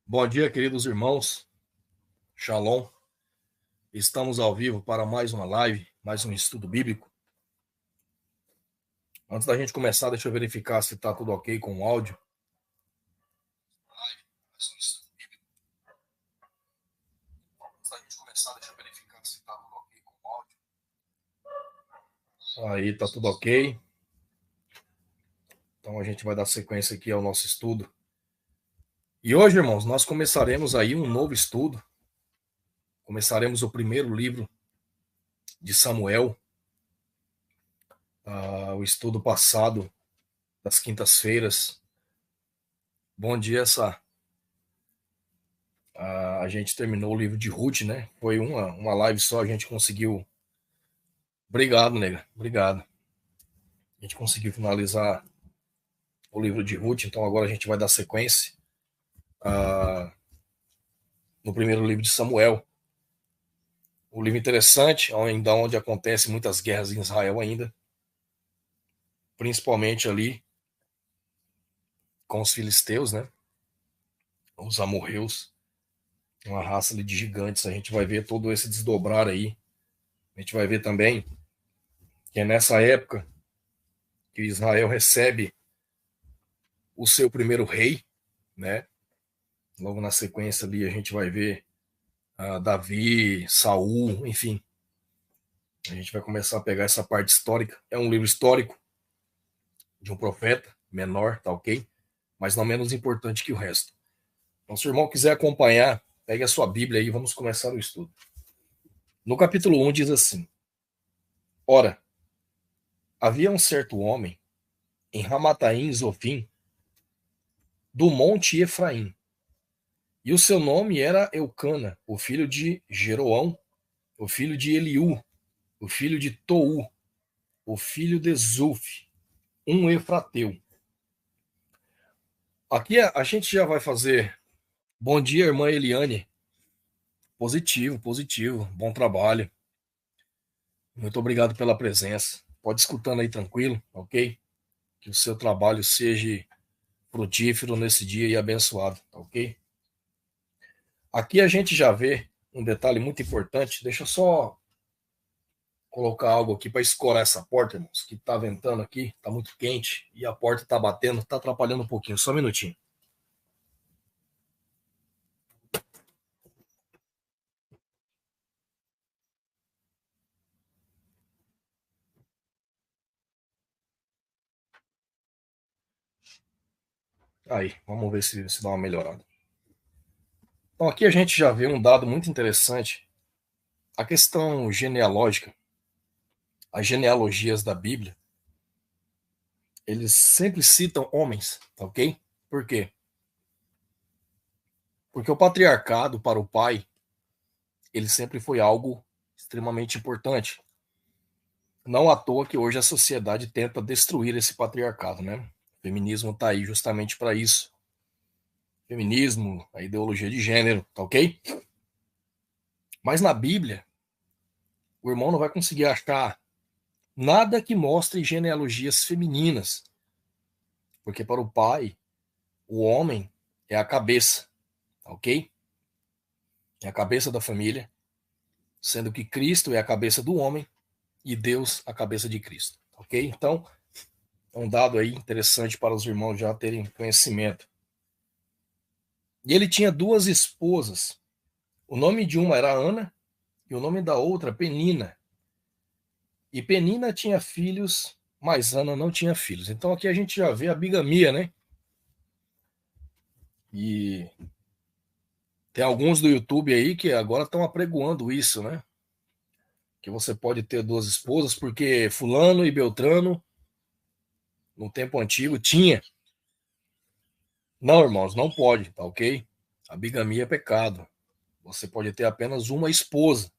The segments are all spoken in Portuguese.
Bom dia, queridos irmãos. Shalom. Estamos ao vivo para mais uma live, mais um estudo bíblico. Antes da gente começar, deixa eu verificar se está tudo ok com o áudio. Antes da gente começar, deixa eu verificar se está tudo ok com o áudio. Aí, está tudo ok. Então a gente vai dar sequência aqui ao nosso estudo. E hoje, irmãos, nós começaremos aí um novo estudo. Começaremos o primeiro livro de Samuel. O estudo passado das quintas-feiras. Bom dia, Sá. A gente terminou o livro de Ruth, né? Foi uma live só, a gente conseguiu. Obrigado, nega. Obrigado. A gente conseguiu finalizar o livro de Ruth, então agora a gente vai dar sequência no primeiro livro de Samuel. Um livro interessante, ainda onde acontecem muitas guerras em Israel ainda, principalmente ali com os filisteus, né? Os amorreus, uma raça ali de gigantes. A gente vai ver todo esse desdobrar aí. A gente vai ver também que é nessa época que Israel recebe o seu primeiro rei, né? Logo na sequência ali a gente vai ver Davi, Saul, enfim. A gente vai começar a pegar essa parte histórica. É um livro histórico de um profeta menor, tá ok? Mas não menos importante que o resto. Então, se o irmão quiser acompanhar, pegue a sua Bíblia aí e vamos começar o estudo. No capítulo 1 diz assim: Ora, havia um certo homem em Ramataim Zofim, do monte Efraim, e o seu nome era Eucana, o filho de Jeroão, o filho de Eliú, o filho de Tou, o filho de Zuf, um efrateu. Aqui a gente já vai fazer. Bom dia, irmã Eliane. Positivo, positivo. Bom trabalho. Muito obrigado pela presença. Pode escutando aí tranquilo, ok? Que o seu trabalho seja frutífero nesse dia e abençoado, ok? Aqui a gente já vê um detalhe muito importante. Deixa eu só colocar algo aqui para escorar essa porta, irmãos, que tá ventando aqui, tá muito quente e a porta tá batendo, tá atrapalhando um pouquinho. Só um minutinho. Aí, vamos ver se dá uma melhorada. Então aqui a gente já vê um dado muito interessante. A questão genealógica, as genealogias da Bíblia, eles sempre citam homens, tá ok? Por quê? Porque o patriarcado para o pai, ele sempre foi algo extremamente importante. Não à toa que hoje a sociedade tenta destruir esse patriarcado, né? O feminismo está aí justamente para isso. Feminismo, a ideologia de gênero, tá ok? Mas na Bíblia, o irmão não vai conseguir achar nada que mostre genealogias femininas, porque para o pai, o homem é a cabeça, tá ok? É a cabeça da família, sendo que Cristo é a cabeça do homem e Deus a cabeça de Cristo, ok? Então, é um dado aí interessante para os irmãos já terem conhecimento. E ele tinha duas esposas. O nome de uma era Ana e o nome da outra Penina. E Penina tinha filhos, mas Ana não tinha filhos. Então aqui a gente já vê a bigamia, né? E tem alguns do YouTube aí que agora estão apregoando isso, né? Que você pode ter duas esposas, porque Fulano e Beltrano, no tempo antigo, tinha. Não, irmãos, não pode, tá ok? A bigamia é pecado. Você pode ter apenas uma esposa,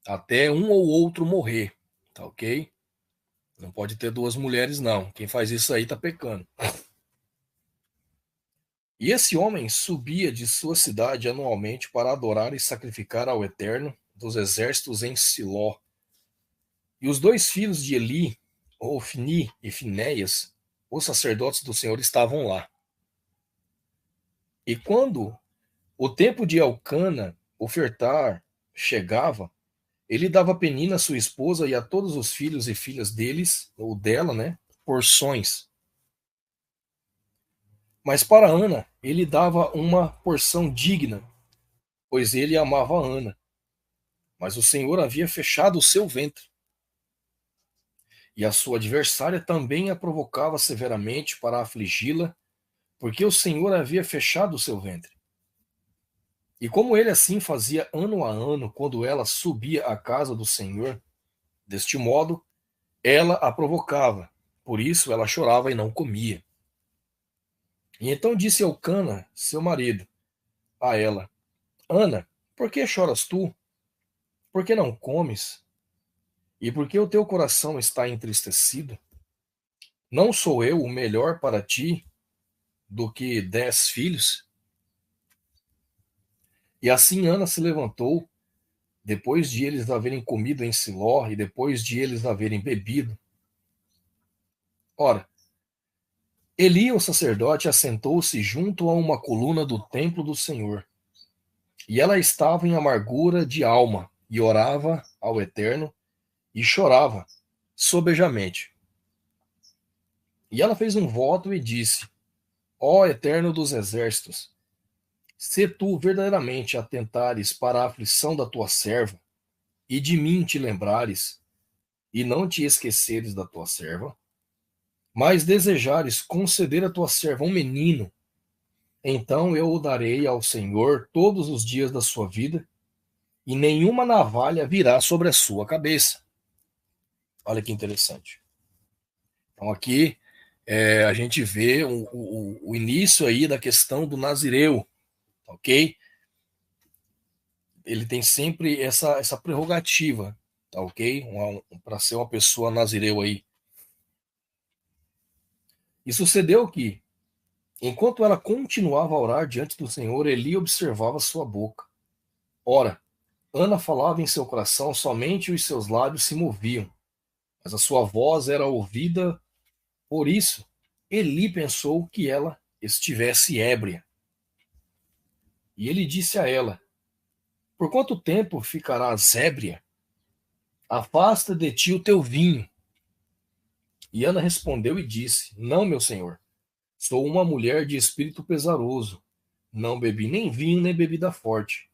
até um ou outro morrer, tá ok? Não pode ter duas mulheres, não. Quem faz isso aí tá pecando. E esse homem subia de sua cidade anualmente para adorar e sacrificar ao Eterno dos exércitos em Siló. E os dois filhos de Eli, Ofni e Finéias, os sacerdotes do Senhor, estavam lá. E quando o tempo de Elcana ofertar chegava, ele dava a Penina, sua esposa, e a todos os filhos e filhas deles, ou dela, né, porções. Mas para Ana, ele dava uma porção digna, pois ele amava Ana. Mas o Senhor havia fechado o seu ventre, e a sua adversária também a provocava severamente para afligi-la, porque o Senhor havia fechado o seu ventre. E como ele assim fazia ano a ano, quando ela subia à casa do Senhor, deste modo, ela a provocava. Por isso ela chorava e não comia. E então disse Elcana, seu marido, a ela: Ana, por que choras tu? Por que não comes? E por que o teu coração está entristecido? Não sou eu o melhor para ti do que 10 filhos? E assim Ana se levantou, depois de eles haverem comido em Siló e depois de eles haverem bebido. Ora, Eli, o sacerdote, assentou-se junto a uma coluna do templo do Senhor. E ela estava em amargura de alma, e orava ao Eterno, e chorava sobejamente. E ela fez um voto e disse: Ó Eterno dos exércitos, se tu verdadeiramente atentares para a aflição da tua serva, e de mim te lembrares, e não te esqueceres da tua serva, mas desejares conceder à tua serva um menino, então eu o darei ao Senhor todos os dias da sua vida, e nenhuma navalha virá sobre a sua cabeça. Olha que interessante. Então aqui a gente vê o início aí da questão do Nazireu, ok? Ele tem sempre essa prerrogativa, tá ok? Para ser uma pessoa Nazireu aí. E sucedeu que, enquanto ela continuava a orar diante do Senhor, Eli observava sua boca. Ora, Ana falava em seu coração, somente os seus lábios se moviam, mas a sua voz era ouvida. Por isso, Eli pensou que ela estivesse ébria. E ele disse a ela: Por quanto tempo ficarás ébria? Afasta de ti o teu vinho. E Ana respondeu e disse: Não, meu senhor, sou uma mulher de espírito pesaroso. Não bebi nem vinho nem bebida forte,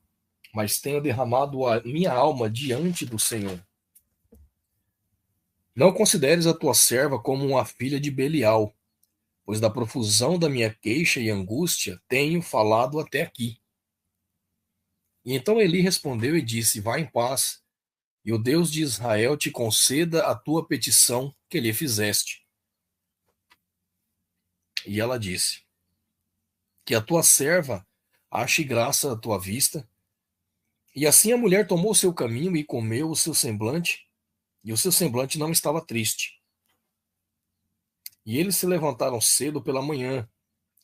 mas tenho derramado a minha alma diante do Senhor. Não consideres a tua serva como uma filha de Belial, pois da profusão da minha queixa e angústia tenho falado até aqui. E então Eli respondeu e disse: Vá em paz, e o Deus de Israel te conceda a tua petição que lhe fizeste. E ela disse: Que a tua serva ache graça à tua vista. E assim a mulher tomou seu caminho e comeu o seu semblante, e o seu semblante não estava triste. E eles se levantaram cedo pela manhã,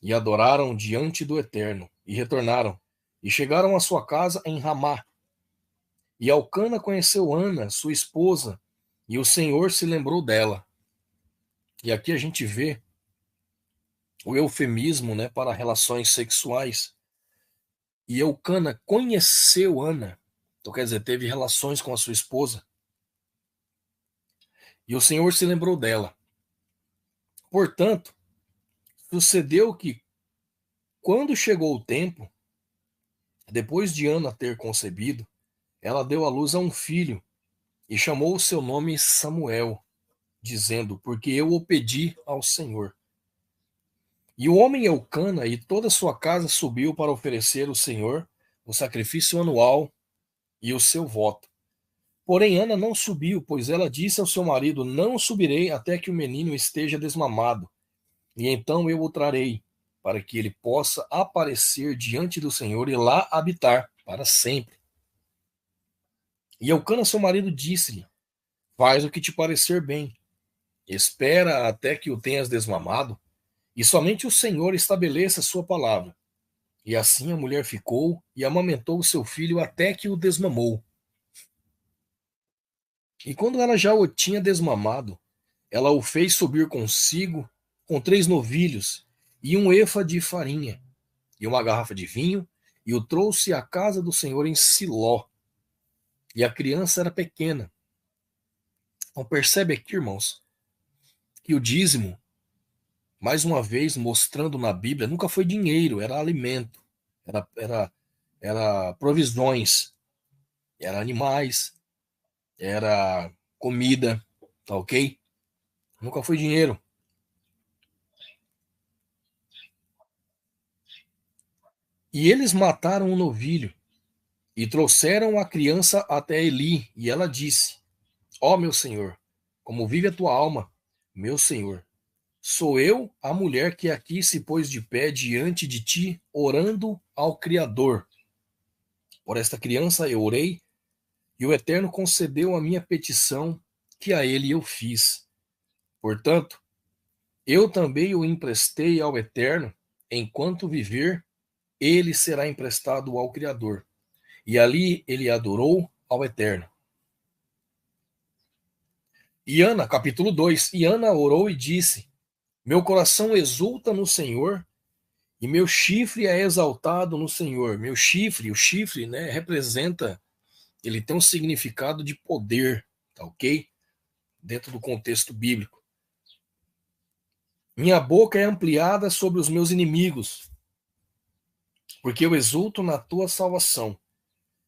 e adoraram diante do Eterno, e retornaram, e chegaram à sua casa em Ramá. E Elcana conheceu Ana, sua esposa, e o Senhor se lembrou dela. E aqui a gente vê o eufemismo, né, para relações sexuais. E Elcana conheceu Ana, então quer dizer, teve relações com a sua esposa, e o Senhor se lembrou dela. Portanto, sucedeu que, quando chegou o tempo, depois de Ana ter concebido, ela deu à luz a um filho e chamou o seu nome Samuel, dizendo: Porque eu o pedi ao Senhor. E o homem Eucana e toda a sua casa subiu para oferecer ao Senhor o sacrifício anual e o seu voto. Porém, Ana não subiu, pois ela disse ao seu marido: Não subirei até que o menino esteja desmamado, e então eu o trarei, para que ele possa aparecer diante do Senhor e lá habitar para sempre. E Eucana, seu marido, disse-lhe: Faz o que te parecer bem. Espera até que o tenhas desmamado, e somente o Senhor estabeleça a sua palavra. E assim a mulher ficou e amamentou o seu filho até que o desmamou. E quando ela já o tinha desmamado, ela o fez subir consigo com 3 novilhos e um efa de farinha. e uma garrafa de vinho, e o trouxe à casa do Senhor em Siló. E a criança era pequena. Então percebe aqui, irmãos, que o dízimo, mais uma vez mostrando na Bíblia, nunca foi dinheiro, era alimento, era, era, era provisões, era animais, era comida, tá ok? Nunca foi dinheiro. E eles mataram um novilho e trouxeram a criança até Eli, e ela disse: Ó meu senhor, como vive a tua alma, meu senhor, sou eu a mulher que aqui se pôs de pé diante de ti, orando ao Criador. Por esta criança eu orei, e o Eterno concedeu a minha petição, que a ele eu fiz. Portanto, eu também o emprestei ao Eterno, enquanto viver, ele será emprestado ao Criador. E ali ele adorou ao Eterno. E Ana, capítulo 2. E Ana orou e disse: Meu coração exulta no Senhor, e meu chifre é exaltado no Senhor. Meu chifre, o chifre, né, representa, ele tem um significado de poder, tá ok? Dentro do contexto bíblico. Minha boca é ampliada sobre os meus inimigos, porque eu exulto na tua salvação.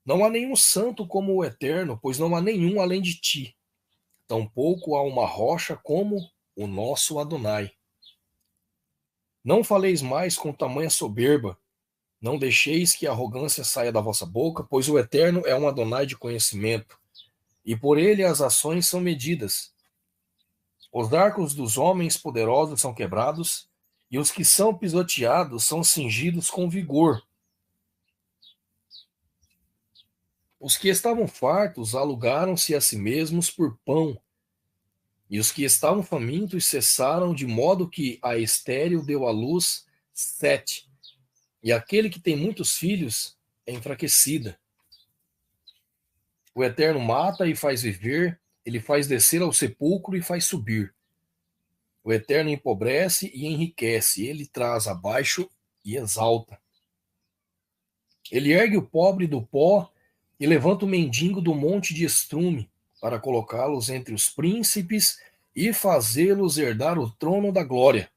Não há nenhum santo como o Eterno, pois não há nenhum além de ti. Tampouco há uma rocha como o nosso Adonai. Não faleis mais com tamanha soberba, não deixeis que a arrogância saia da vossa boca, pois o Eterno é um Adonai de conhecimento, e por ele as ações são medidas. Os arcos dos homens poderosos são quebrados, e os que são pisoteados são cingidos com vigor. Os que estavam fartos alugaram-se a si mesmos por pão, e os que estavam famintos cessaram, de modo que a estéril deu à luz 7, e aquele que tem muitos filhos é enfraquecida. O Eterno mata e faz viver, ele faz descer ao sepulcro e faz subir. O Eterno empobrece e enriquece, ele traz abaixo e exalta. Ele ergue o pobre do pó e levanta o mendigo do monte de estrume, para colocá-los entre os príncipes e fazê-los herdar o trono da glória.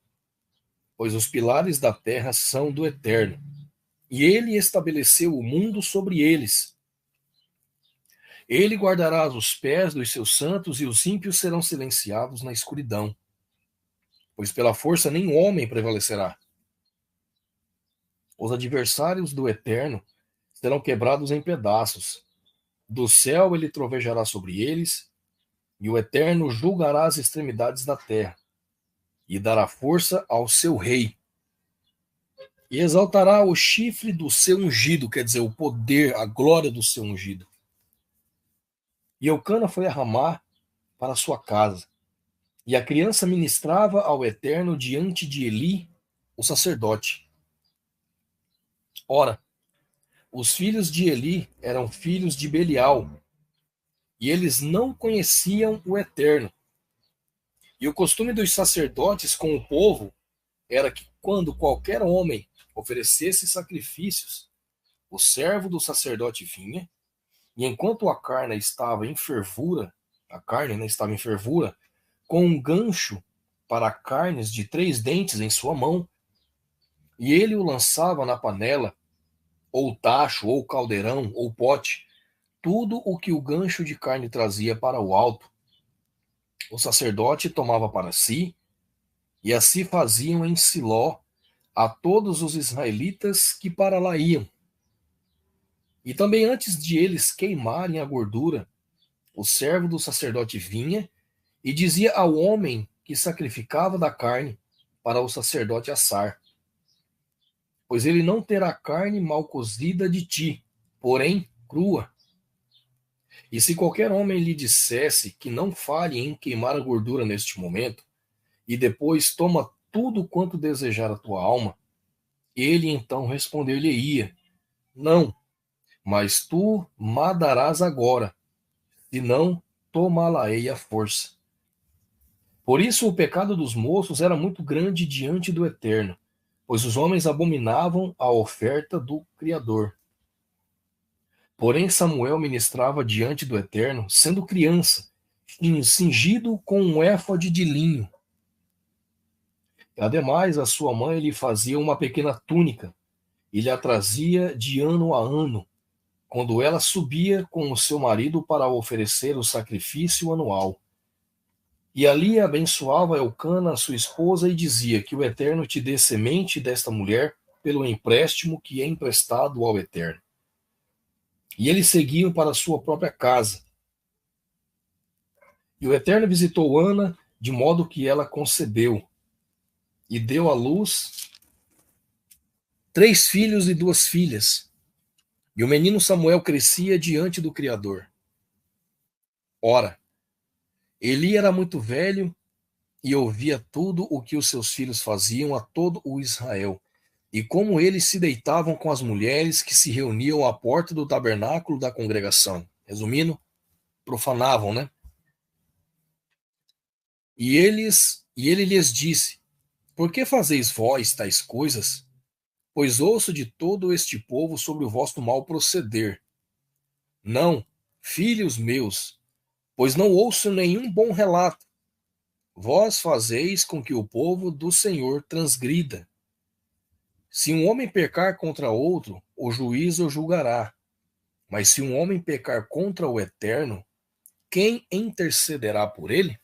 Pois os pilares da terra são do Eterno, e ele estabeleceu o mundo sobre eles. Ele guardará os pés dos seus santos, e os ímpios serão silenciados na escuridão. Pois pela força nenhum homem prevalecerá. Os adversários do Eterno serão quebrados em pedaços. Do céu ele trovejará sobre eles, e o Eterno julgará as extremidades da terra, e dará força ao seu rei. E exaltará o chifre do seu ungido, quer dizer, o poder, a glória do seu ungido. E Eucana foi a Ramá para sua casa. E a criança ministrava ao Eterno diante de Eli, o sacerdote. Ora, os filhos de Eli eram filhos de Belial, e eles não conheciam o Eterno. E o costume dos sacerdotes com o povo era que, quando qualquer homem oferecesse sacrifícios, o servo do sacerdote vinha, e enquanto a carne, né, estava em fervura, com um gancho para carnes de 3 dentes em sua mão, e ele o lançava na panela, ou tacho, ou caldeirão, ou pote, tudo o que o gancho de carne trazia para o alto. O sacerdote tomava para si, e assim faziam em Siló a todos os israelitas que para lá iam. E também antes de eles queimarem a gordura, o servo do sacerdote vinha e dizia ao homem que sacrificava da carne para o sacerdote assar: Pois ele não terá carne mal cozida de ti, porém crua. E se qualquer homem lhe dissesse que não fale em queimar a gordura neste momento, e depois toma tudo quanto desejar a tua alma, ele então responder-lhe-ia: Não, mas tu ma darás agora, senão tomá-la-ei à força. Por isso o pecado dos moços era muito grande diante do Eterno, pois os homens abominavam a oferta do Criador. Porém, Samuel ministrava diante do Eterno, sendo criança, cingido com um éfode de linho. Ademais, a sua mãe lhe fazia uma pequena túnica e lhe a trazia de ano a ano, quando ela subia com o seu marido para oferecer o sacrifício anual. E ali abençoava Elcana, sua esposa, e dizia: que o Eterno te dê semente desta mulher pelo empréstimo que é emprestado ao Eterno. E eles seguiam para sua própria casa. E o Eterno visitou Ana, de modo que ela concebeu, e deu à luz 3 filhos e 2 filhas. E o menino Samuel crescia diante do Criador. Ora, Eli era muito velho e ouvia tudo o que os seus filhos faziam a todo o Israel, e como eles se deitavam com as mulheres que se reuniam à porta do tabernáculo da congregação. Resumindo, profanavam, né? E ele lhes disse: por que fazeis vós tais coisas? Pois ouço de todo este povo sobre o vosso mal proceder. Não, filhos meus, pois não ouço nenhum bom relato. Vós fazeis com que o povo do Senhor transgrida. Se um homem pecar contra outro, o juiz o julgará. Mas se um homem pecar contra o Eterno, quem intercederá por ele?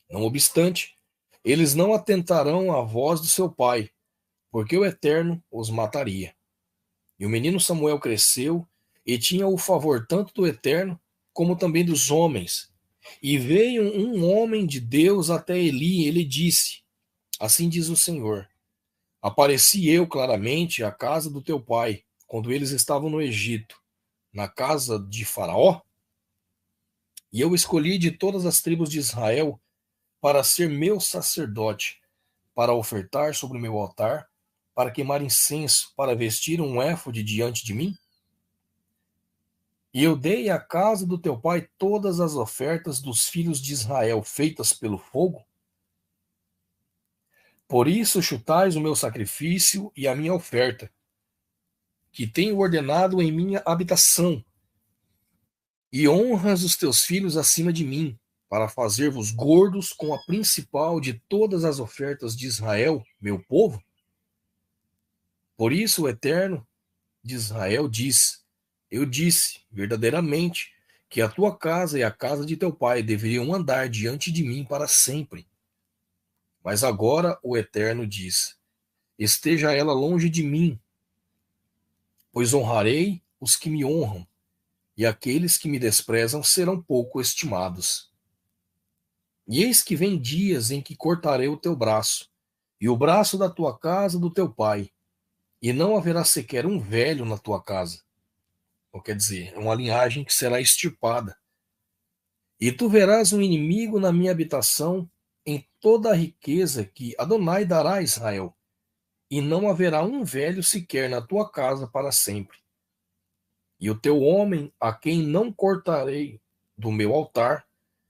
Não obstante, eles não atentarão à voz do seu pai, porque o Eterno os mataria. E o menino Samuel cresceu e tinha o favor tanto do Eterno como também dos homens. E veio um homem de Deus até Eli, e ele disse: assim diz o Senhor: apareci eu claramente à casa do teu pai, quando eles estavam no Egito, na casa de Faraó, e eu escolhi de todas as tribos de Israel para ser meu sacerdote, para ofertar sobre o meu altar, para queimar incenso, para vestir um éfode diante de mim? E eu dei à casa do teu pai todas as ofertas dos filhos de Israel feitas pelo fogo? Por isso chutais o meu sacrifício e a minha oferta, que tenho ordenado em minha habitação, e honras os teus filhos acima de mim, para fazer-vos gordos com a principal de todas as ofertas de Israel, meu povo? Por isso o Eterno de Israel diz: eu disse verdadeiramente que a tua casa e a casa de teu pai deveriam andar diante de mim para sempre. Mas agora o Eterno diz: esteja ela longe de mim, pois honrarei os que me honram, e aqueles que me desprezam serão pouco estimados. E eis que vem dias em que cortarei o teu braço, e o braço da tua casa do teu pai, e não haverá sequer um velho na tua casa. Ou quer dizer, é uma linhagem que será extirpada. E tu verás um inimigo na minha habitação, em toda a riqueza que Adonai dará a Israel, e não haverá um velho sequer na tua casa para sempre. E o teu homem, a quem não cortarei do meu altar,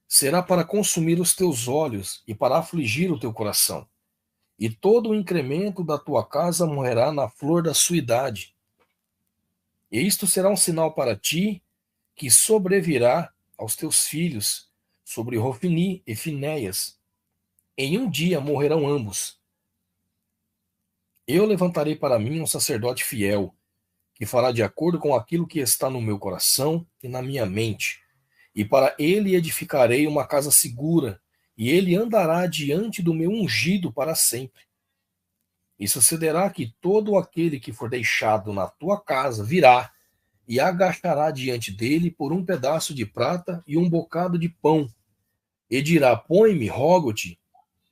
será para consumir os teus olhos e para afligir o teu coração. E todo o incremento da tua casa morrerá na flor da sua idade. E isto será um sinal para ti, que sobrevirá aos teus filhos, sobre Rofini e Finéias. Em um dia morrerão ambos. Eu levantarei para mim um sacerdote fiel, que fará de acordo com aquilo que está no meu coração e na minha mente. E para ele edificarei uma casa segura, e ele andará diante do meu ungido para sempre. E sucederá que todo aquele que for deixado na tua casa virá e agachará diante dele por um pedaço de prata e um bocado de pão, e dirá: põe-me, rogo-te,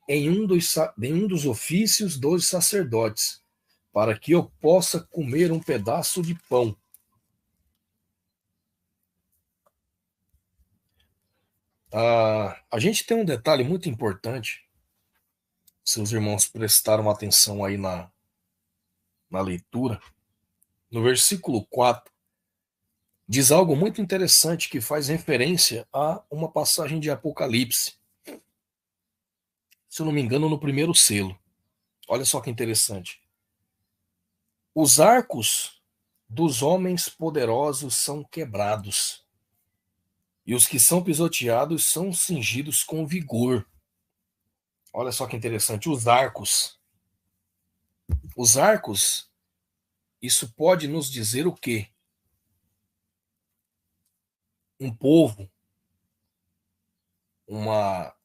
em um dos ofícios dos sacerdotes, para que eu possa comer um pedaço de pão. A gente tem um detalhe muito importante, se os irmãos prestaram atenção aí na leitura. No versículo 4, diz algo muito interessante que faz referência a uma passagem de Apocalipse. Se eu não me engano, no primeiro selo. Olha só que interessante. Os arcos dos homens poderosos são quebrados, e os que são pisoteados são cingidos com vigor. Olha só que interessante. Os arcos. Os arcos, isso pode nos dizer o quê? Um povo, uma,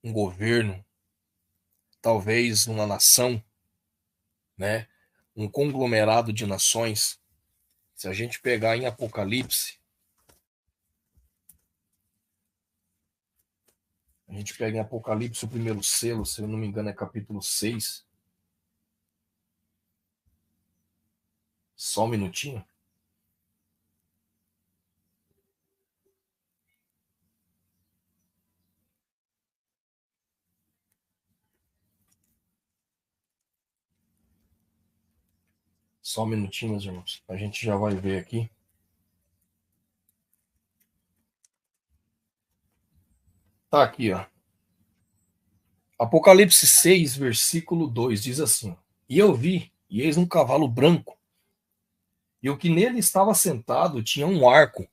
um governo, talvez uma nação, né? Um conglomerado de nações. Se a gente pegar em Apocalipse, a gente pega em Apocalipse o primeiro selo, se eu não me engano é capítulo 6. Só um minutinho. Só um minutinho, meus irmãos. A gente já vai ver aqui. Tá aqui, ó. Apocalipse 6, versículo 2 diz assim: E eu vi, e eis um cavalo branco, e o que nele estava sentado tinha um arco.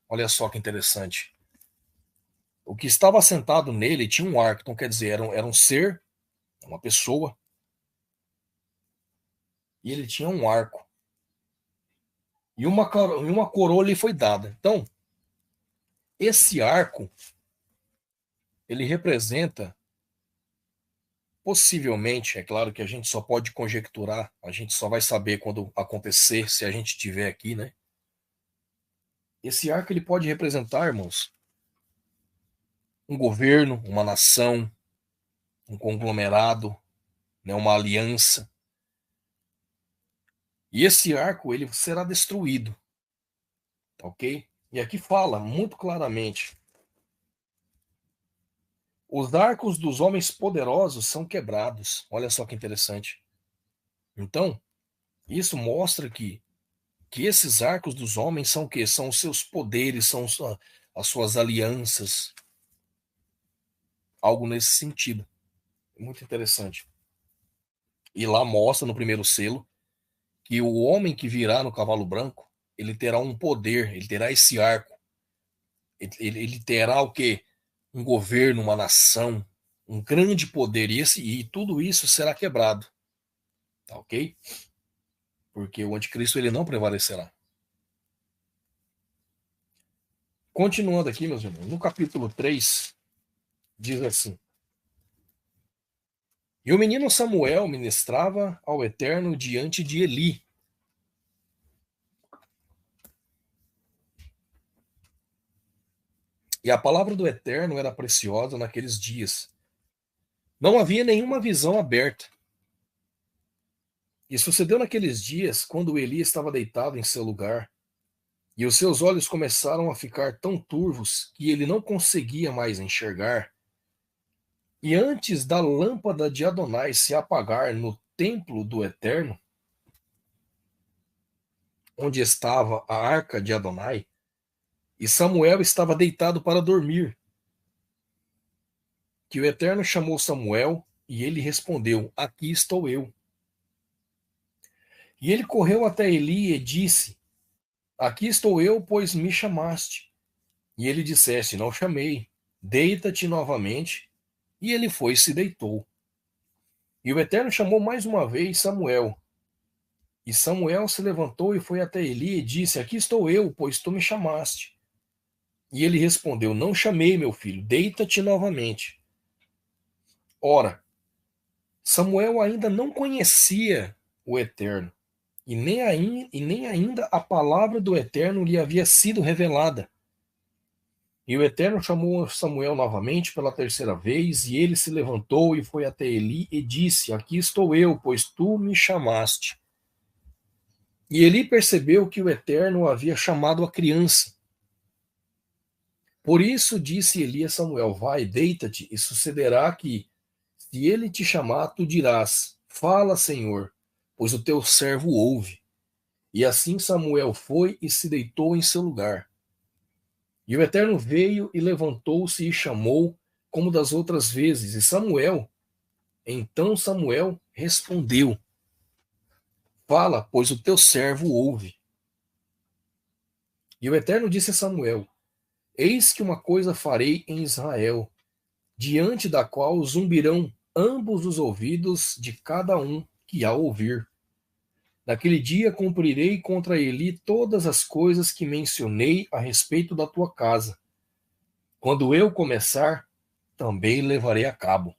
Olha só que interessante. O que estava sentado nele tinha um arco. Então, quer dizer, era um ser, uma pessoa, e ele tinha um arco. E uma coroa lhe foi dada. Então, esse arco, ele representa, possivelmente, é claro que a gente só pode conjecturar, a gente só vai saber quando acontecer, se a gente estiver aqui, né? Esse arco, ele pode representar, irmãos, um governo, uma nação, um conglomerado, né, uma aliança. E esse arco, ele será destruído, tá ok? E aqui fala muito claramente: os arcos dos homens poderosos são quebrados. Olha só que interessante. Então, isso mostra que esses arcos dos homens são o quê? São os seus poderes, são as suas alianças, algo nesse sentido. Muito interessante. E lá mostra no primeiro selo que o homem que virá no cavalo branco, ele terá um poder, ele terá esse arco, ele terá o quê? Um governo, uma nação, um grande poder, e tudo isso será quebrado, tá ok? Porque o anticristo ele não prevalecerá. Continuando aqui, meus irmãos, no capítulo 3 diz assim: E o menino Samuel ministrava ao Eterno diante de Eli. E a palavra do Eterno era preciosa naqueles dias. Não havia nenhuma visão aberta. E sucedeu naqueles dias, quando Eli estava deitado em seu lugar, e os seus olhos começaram a ficar tão turvos que ele não conseguia mais enxergar. E antes da lâmpada de Adonai se apagar no templo do Eterno, onde estava a arca de Adonai, e Samuel estava deitado para dormir, que o Eterno chamou Samuel, e ele respondeu: Aqui estou eu. E ele correu até Eli e disse: Aqui estou eu, pois me chamaste. E ele disseste: Não chamei. Deita-te novamente. E ele foi e se deitou. E o Eterno chamou mais uma vez Samuel. E Samuel se levantou e foi até Eli e disse: Aqui estou eu, pois tu me chamaste. E ele respondeu: Não chamei, meu filho, deita-te novamente. Ora, Samuel ainda não conhecia o Eterno, e nem ainda a palavra do Eterno lhe havia sido revelada. E o Eterno chamou Samuel novamente pela terceira vez, e ele se levantou e foi até Eli e disse: Aqui estou eu, pois tu me chamaste. E Eli percebeu que o Eterno havia chamado a criança. Por isso disse Eli a Samuel: Vai, deita-te, e sucederá que, se ele te chamar, tu dirás: Fala, Senhor, pois o teu servo ouve. E assim Samuel foi e se deitou em seu lugar. E o Eterno veio e levantou-se e chamou, como das outras vezes. Então Samuel respondeu: Fala, pois o teu servo ouve. E o Eterno disse a Samuel: Eis que uma coisa farei em Israel, diante da qual zumbirão ambos os ouvidos de cada um que a ouvir. Naquele dia cumprirei contra Eli todas as coisas que mencionei a respeito da tua casa. Quando eu começar, também levarei a cabo.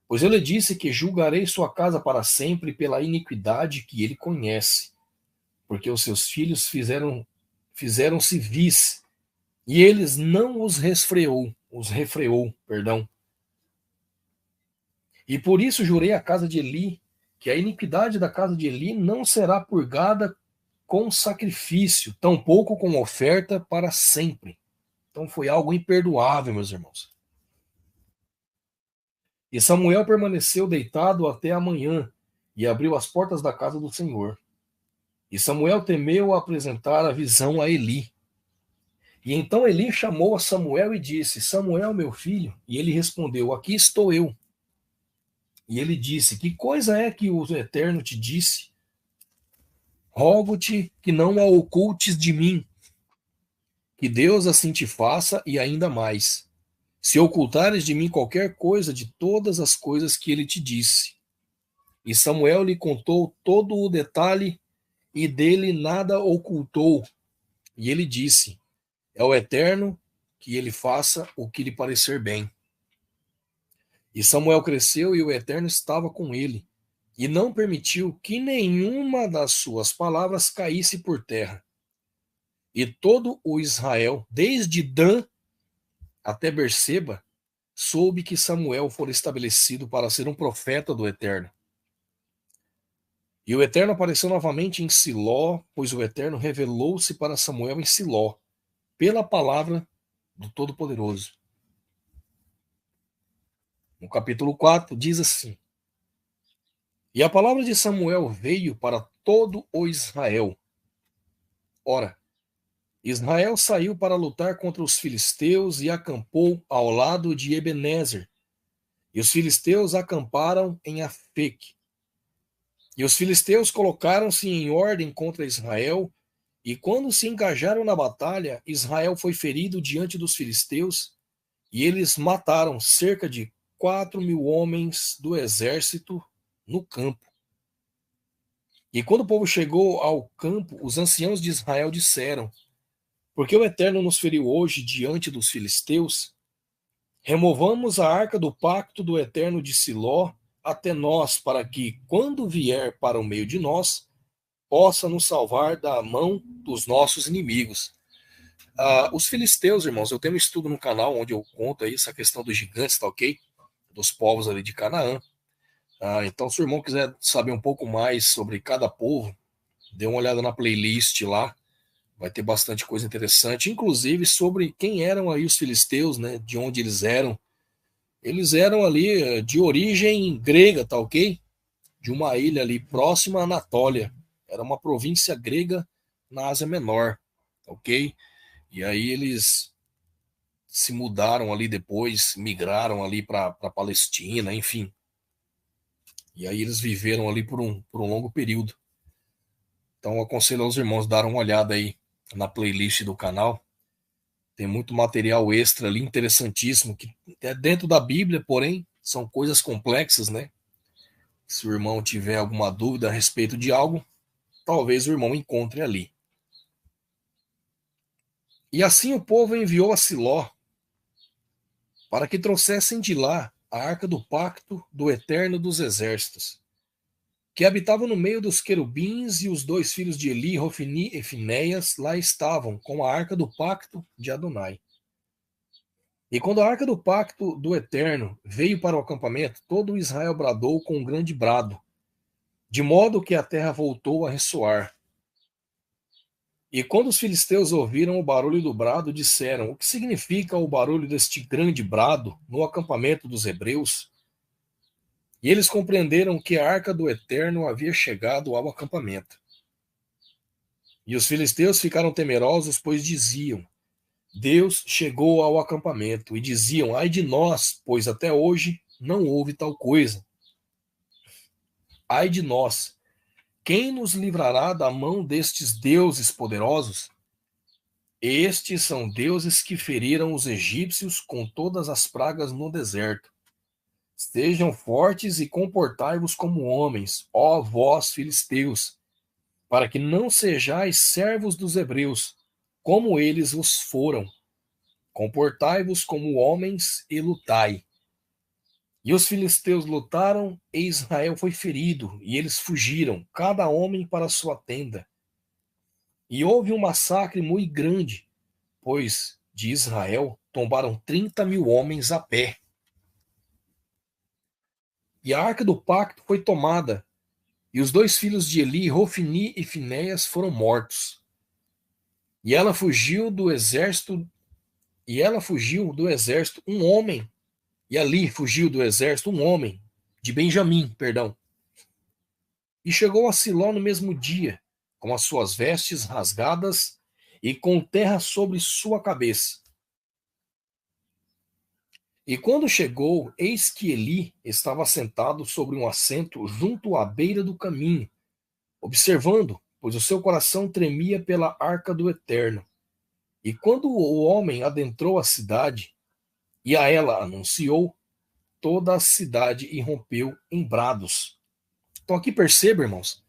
Pois eu lhe disse que julgarei sua casa para sempre pela iniquidade que ele conhece, porque os seus filhos fizeram-se vis, e eles não os refreou, perdão. E por isso jurei à casa de Eli que a iniquidade da casa de Eli não será purgada com sacrifício, tampouco com oferta para sempre. Então foi algo imperdoável, meus irmãos. E Samuel permaneceu deitado até a manhã e abriu as portas da casa do Senhor. E Samuel temeu apresentar a visão a Eli. E então Eli chamou a Samuel e disse: Samuel, meu filho. E ele respondeu: Aqui estou eu. E ele disse: Que coisa é que o Eterno te disse? Rogo-te que não a ocultes de mim. Que Deus assim te faça e ainda mais, se ocultares de mim qualquer coisa de todas as coisas que ele te disse. E Samuel lhe contou todo o detalhe e dele nada ocultou. E ele disse: É o Eterno, que ele faça o que lhe parecer bem. E Samuel cresceu e o Eterno estava com ele, e não permitiu que nenhuma das suas palavras caísse por terra. E todo o Israel, desde Dan até Berseba, soube que Samuel fora estabelecido para ser um profeta do Eterno. E o Eterno apareceu novamente em Siló, pois o Eterno revelou-se para Samuel em Siló, pela palavra do Todo-Poderoso. No capítulo 4, diz assim: E a palavra de Samuel veio para todo o Israel. Ora, Israel saiu para lutar contra os filisteus e acampou ao lado de Ebenezer. E os filisteus acamparam em Afeque. E os filisteus colocaram-se em ordem contra Israel, e quando se engajaram na batalha, Israel foi ferido diante dos filisteus, e eles mataram cerca de 4.000 homens do exército no campo. E quando o povo chegou ao campo, os anciãos de Israel disseram: Porque o Eterno nos feriu hoje diante dos filisteus? Removamos a arca do pacto do Eterno de Siló até nós, para que, quando vier para o meio de nós, possa nos salvar da mão dos nossos inimigos. Os filisteus, irmãos, eu tenho um estudo no canal onde eu conto aí essa questão dos gigantes, tá ok? Dos povos ali de Canaã. Então, se o irmão quiser saber um pouco mais sobre cada povo, dê uma olhada na playlist lá. Vai ter bastante coisa interessante, inclusive sobre quem eram aí os filisteus, né? De onde eles eram. Eles eram ali de origem grega, tá ok? De uma ilha ali próxima à Anatólia. Era uma província grega na Ásia Menor, tá ok? E aí eles se mudaram ali depois, migraram ali para Palestina, enfim. E aí eles viveram ali por um longo período. Então eu aconselho aos irmãos dar uma olhada aí na playlist do canal. Tem muito material extra ali, interessantíssimo, que é dentro da Bíblia, porém, são coisas complexas, né? Se o irmão tiver alguma dúvida a respeito de algo, talvez o irmão encontre ali. E assim o povo enviou a Siló para que trouxessem de lá a arca do pacto do Eterno dos Exércitos, que habitava no meio dos querubins, e os dois filhos de Eli, Rofni e Finéias, lá estavam com a arca do pacto de Adonai. E quando a arca do pacto do Eterno veio para o acampamento, todo Israel bradou com um grande brado, de modo que a terra voltou a ressoar. E quando os filisteus ouviram o barulho do brado, disseram: O que significa o barulho deste grande brado no acampamento dos hebreus? E eles compreenderam que a arca do Eterno havia chegado ao acampamento. E os filisteus ficaram temerosos, pois diziam: Deus chegou ao acampamento. E diziam: Ai de nós, pois até hoje não houve tal coisa. ai de nós, quem nos livrará da mão destes deuses poderosos? Estes são deuses que feriram os egípcios com todas as pragas no deserto. Estejam fortes e comportai-vos como homens, ó vós filisteus, para que não sejais servos dos hebreus, como eles vos foram. Comportai-vos como homens e lutai. E os filisteus lutaram, e Israel foi ferido, e eles fugiram, cada homem para sua tenda. E houve um massacre muito grande, pois de Israel tombaram 30.000 homens a pé. E a arca do pacto foi tomada, e os dois filhos de Eli, Rofni e Finéias, foram mortos. E ela fugiu do exército, um homem, e ali fugiu do exército um homem, de Benjamim, perdão. E chegou a Siló no mesmo dia, com as suas vestes rasgadas e com terra sobre sua cabeça. E quando chegou, eis que Eli estava sentado sobre um assento junto à beira do caminho, observando, pois o seu coração tremia pela arca do Eterno. E quando o homem adentrou a cidade e a ela anunciou, toda a cidade irrompeu em brados. Então aqui perceba, irmãos,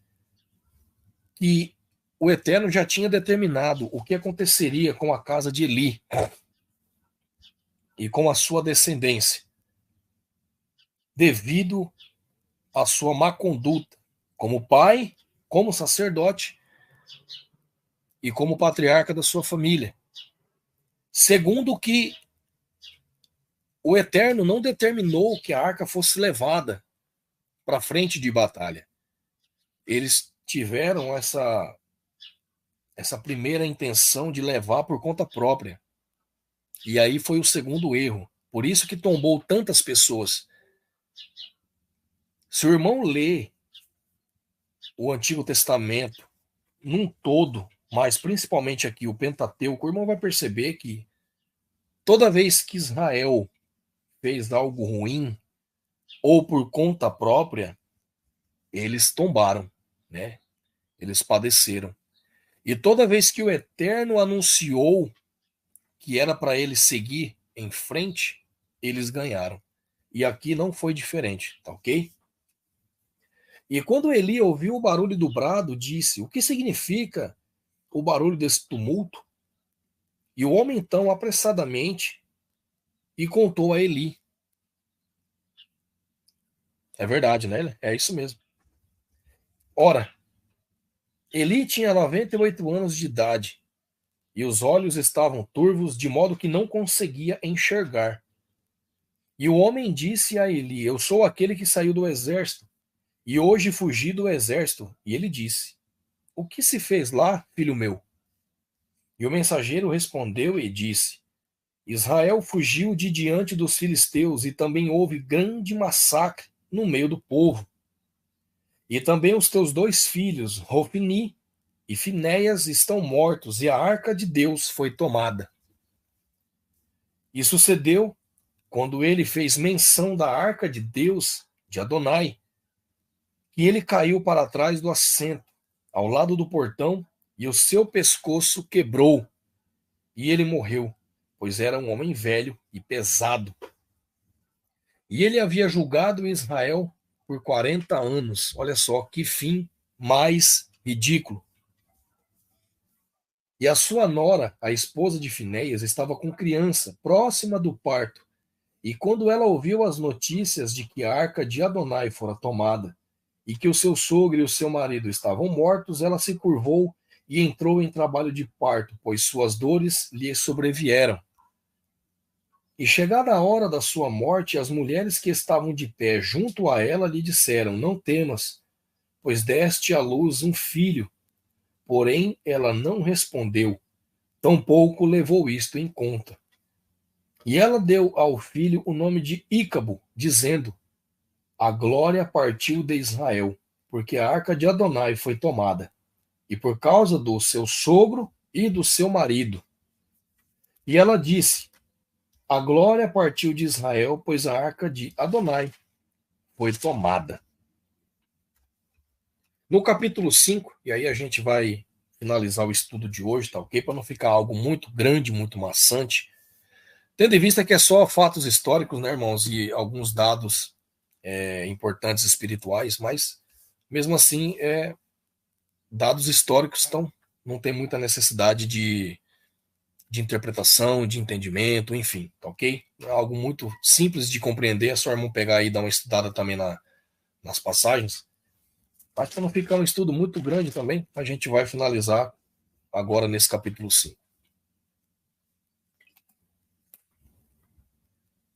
que o Eterno já tinha determinado o que aconteceria com a casa de Eli e com a sua descendência, devido à sua má conduta como pai, como sacerdote e como patriarca da sua família. Segundo que o Eterno não determinou que a arca fosse levada para frente de batalha. Eles tiveram essa primeira intenção de levar por conta própria. E aí foi o segundo erro. Por isso que tombou tantas pessoas. Se o irmão lê o Antigo Testamento num todo, mas principalmente aqui o Pentateuco, o irmão vai perceber que toda vez que Israel fez algo ruim, ou por conta própria, eles tombaram, né? Eles padeceram. E toda vez que o Eterno anunciou que era para eles seguir em frente, eles ganharam. E aqui não foi diferente, tá ok? E quando Eli ouviu o barulho do brado, disse: O que significa o barulho desse tumulto? E o homem então apressadamente e contou a Eli. É verdade, né? É isso mesmo. Ora, Eli tinha 98 anos de idade e os olhos estavam turvos, de modo que não conseguia enxergar. E o homem disse a Eli: Eu sou aquele que saiu do exército e hoje fugi do exército. E ele disse: O que se fez lá, filho meu? E o mensageiro respondeu e disse: Israel fugiu de diante dos filisteus e também houve grande massacre no meio do povo. E também os teus dois filhos, Rofni e Finéias, estão mortos e a arca de Deus foi tomada. E sucedeu, quando ele fez menção da arca de Deus, de Adonai, que ele caiu para trás do assento, ao lado do portão, e o seu pescoço quebrou, e ele morreu, pois era um homem velho e pesado. E ele havia julgado Israel por 40 anos. Olha só que fim mais ridículo. E a sua nora, a esposa de Finéias, estava com criança, próxima do parto. E quando ela ouviu as notícias de que a arca de Adonai fora tomada, e que o seu sogro e o seu marido estavam mortos, ela se curvou e entrou em trabalho de parto, pois suas dores lhe sobrevieram. E chegada a hora da sua morte, as mulheres que estavam de pé junto a ela lhe disseram: Não temas, pois deste à luz um filho. Porém, ela não respondeu, tampouco levou isto em conta. E ela deu ao filho o nome de Ícabo, dizendo: A glória partiu de Israel, porque a arca de Adonai foi tomada, e por causa do seu sogro e do seu marido. E ela disse: A glória partiu de Israel, pois a arca de Adonai foi tomada. No capítulo 5, e aí a gente vai finalizar o estudo de hoje, tá ok? Para não ficar algo muito grande, muito maçante. Tendo em vista que é só fatos históricos, né, irmãos, e alguns dados importantes espirituais, mas mesmo assim, dados históricos, então não tem muita necessidade de interpretação, de entendimento, enfim, tá ok? É algo muito simples de compreender, é só o irmão pegar aí e dar uma estudada também nas passagens. Para não ficar um estudo muito grande também, a gente vai finalizar agora nesse capítulo 5.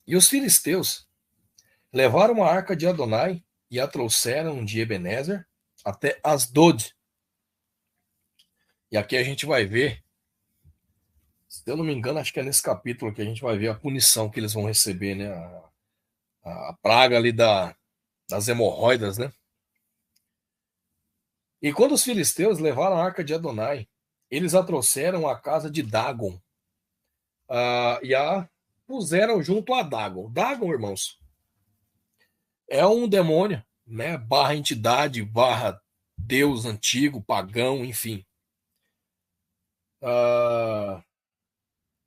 E os filisteus levaram a arca de Adonai e a trouxeram de Ebenezer até Asdod. E aqui a gente vai ver, se eu não me engano, acho que é nesse capítulo que a gente vai ver a punição que eles vão receber, né? A praga ali das hemorroidas, né? E quando os filisteus levaram a arca de Adonai, eles a trouxeram à casa de Dagon, e a puseram junto a Dagon. Dagon, irmãos, é um demônio, né? Barra entidade, barra deus antigo, pagão, enfim.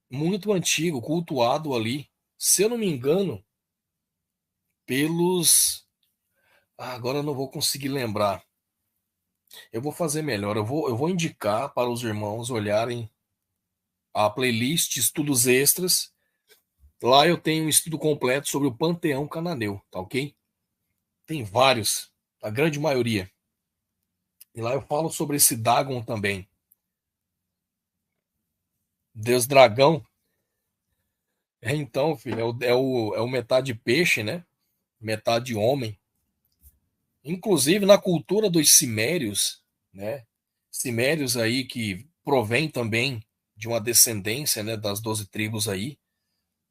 Muito antigo, cultuado ali, se eu não me engano, pelos. Agora eu não vou conseguir lembrar. Eu vou fazer melhor. Eu vou indicar para os irmãos olharem a playlist Estudos Extras. Lá eu tenho um estudo completo sobre o Panteão Cananeu, tá ok? Tem vários, a grande maioria. E lá eu falo sobre esse Dagon também. Deus dragão. Então, filho, é o metade peixe, né? Metade homem. Inclusive na cultura dos cimérios, né? Cimérios aí que provém também de uma descendência, né, das 12 tribos aí,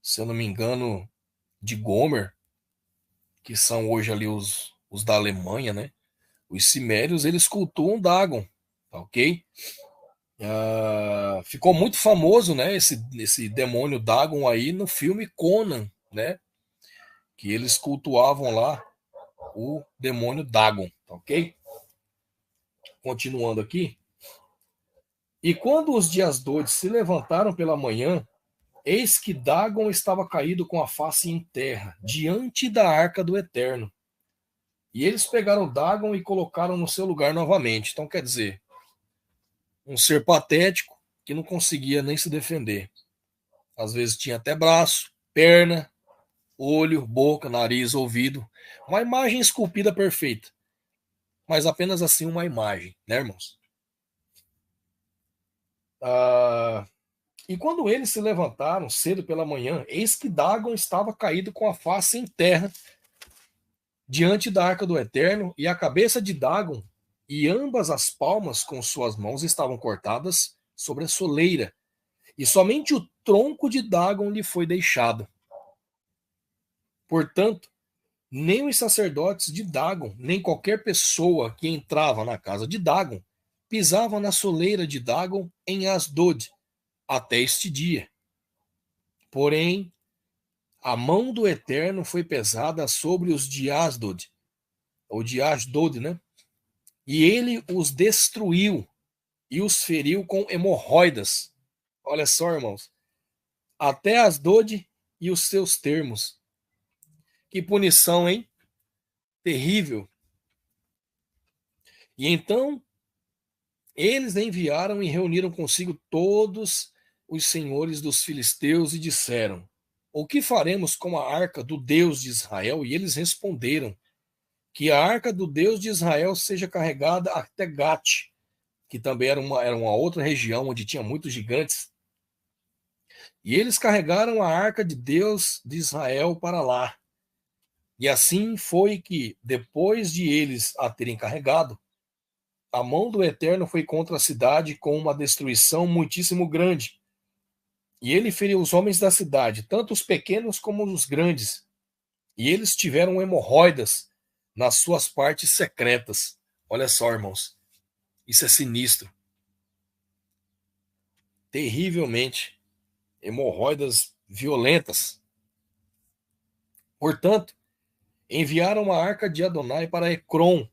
se eu não me engano, de Gomer, que são hoje ali os da Alemanha, né? Os cimérios, eles cultuam Dagon, tá ok? Ficou muito famoso, né, esse demônio Dagon aí no filme Conan, né? Que eles cultuavam lá o demônio Dagon, tá ok? Continuando aqui. E quando os dias doidos se levantaram pela manhã, eis que Dagon estava caído com a face em terra, diante da arca do Eterno. E eles pegaram Dagon e colocaram no seu lugar novamente. Então, quer dizer, um ser patético que não conseguia nem se defender. Às vezes tinha até braço, perna, olho, boca, nariz, ouvido. Uma imagem esculpida perfeita. Mas apenas assim uma imagem, né, irmãos? Ah, e quando eles se levantaram cedo pela manhã, eis que Dagon estava caído com a face em terra diante da arca do Eterno, e a cabeça de Dagon e ambas as palmas com suas mãos estavam cortadas sobre a soleira, e somente o tronco de Dagon lhe foi deixado. Portanto, nem os sacerdotes de Dagon, nem qualquer pessoa que entrava na casa de Dagon, pisava na soleira de Dagon em Asdod, até este dia. Porém, a mão do Eterno foi pesada sobre os de Asdod, ou de Asdod, né? E ele os destruiu e os feriu com hemorroidas. Olha só, irmãos. Até Asdod e os seus termos. Que punição, hein? Terrível. E então eles enviaram e reuniram consigo todos os senhores dos filisteus e disseram: O que faremos com a arca do Deus de Israel? E eles responderam: Que a arca do Deus de Israel seja carregada até Gate, que também era uma outra região onde tinha muitos gigantes. E eles carregaram a arca de Deus de Israel para lá. E assim foi que, depois de eles a terem carregado, a mão do Eterno foi contra a cidade com uma destruição muitíssimo grande. E ele feriu os homens da cidade, tanto os pequenos como os grandes. E eles tiveram hemorroidas nas suas partes secretas. Olha só, irmãos. Isso é sinistro. Terrivelmente. Hemorroidas violentas. Portanto, enviaram a arca de Adonai para Ecrom,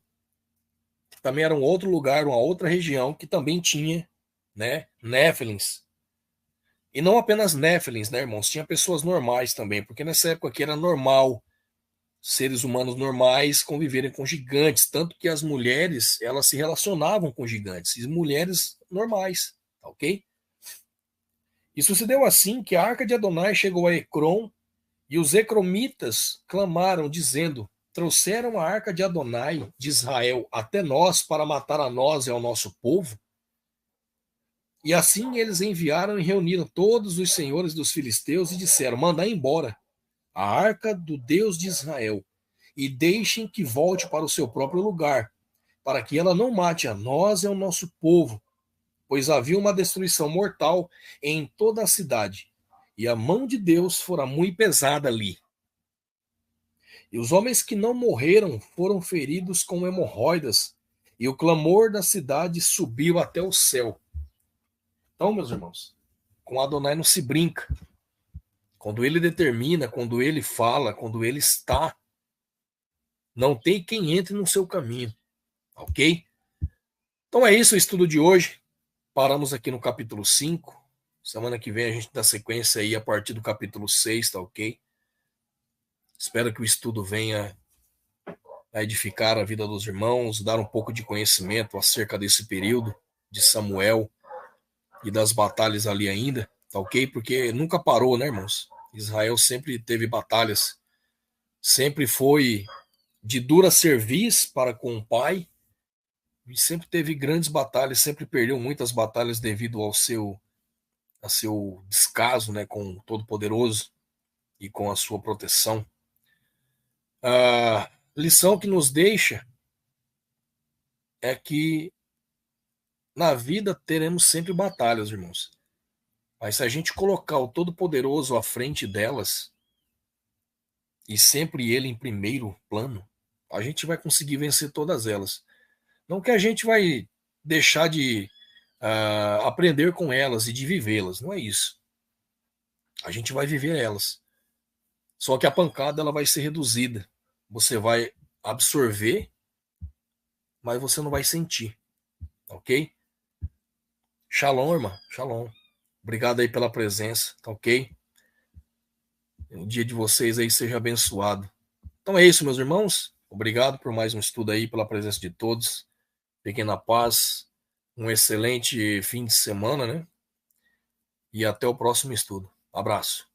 também era um outro lugar, uma outra região que também tinha, né, Néfilins. E não apenas Néfilins, né, irmãos? Tinha pessoas normais também, porque nessa época aqui era normal seres humanos normais conviverem com gigantes, tanto que as mulheres, elas se relacionavam com gigantes, e mulheres normais, tá ok? E sucedeu assim que a arca de Adonai chegou a Ecrom, e os ecromitas clamaram, dizendo: trouxeram a arca de Adonai de Israel até nós para matar a nós e ao nosso povo? E assim eles enviaram e reuniram todos os senhores dos filisteus e disseram: mandai embora a arca do Deus de Israel, e deixem que volte para o seu próprio lugar, para que ela não mate a nós e ao nosso povo, pois havia uma destruição mortal em toda a cidade, e a mão de Deus fora muito pesada ali. E os homens que não morreram foram feridos com hemorroidas, e o clamor da cidade subiu até o céu. Então, meus irmãos, com Adonai não se brinca. Quando ele determina, quando ele fala, quando ele está, não tem quem entre no seu caminho, ok? Então é isso o estudo de hoje. Paramos aqui no capítulo 5. Semana que vem a gente dá sequência aí a partir do capítulo 6, tá ok? Espero que o estudo venha a edificar a vida dos irmãos, dar um pouco de conhecimento acerca desse período de Samuel e das batalhas ali ainda, tá ok? Porque nunca parou, né, irmãos? Israel sempre teve batalhas, sempre foi de dura cerviz para com o pai, e sempre teve grandes batalhas, sempre perdeu muitas batalhas devido a seu descaso, né, com o Todo-Poderoso e com a sua proteção. A lição que nos deixa é que na vida teremos sempre batalhas, irmãos. Mas se a gente colocar o Todo-Poderoso à frente delas, e sempre ele em primeiro plano, a gente vai conseguir vencer todas elas. Não que a gente vai deixar de aprender com elas e de vivê-las, não é isso. A gente vai viver elas. Só que a pancada ela vai ser reduzida. Você vai absorver, mas você não vai sentir, ok? Shalom, irmã. Shalom. Obrigado aí pela presença, tá ok? O dia de vocês aí seja abençoado. Então é isso, meus irmãos. Obrigado por mais um estudo aí, pela presença de todos. Fiquem na paz. Um excelente fim de semana, né? E até o próximo estudo. Abraço.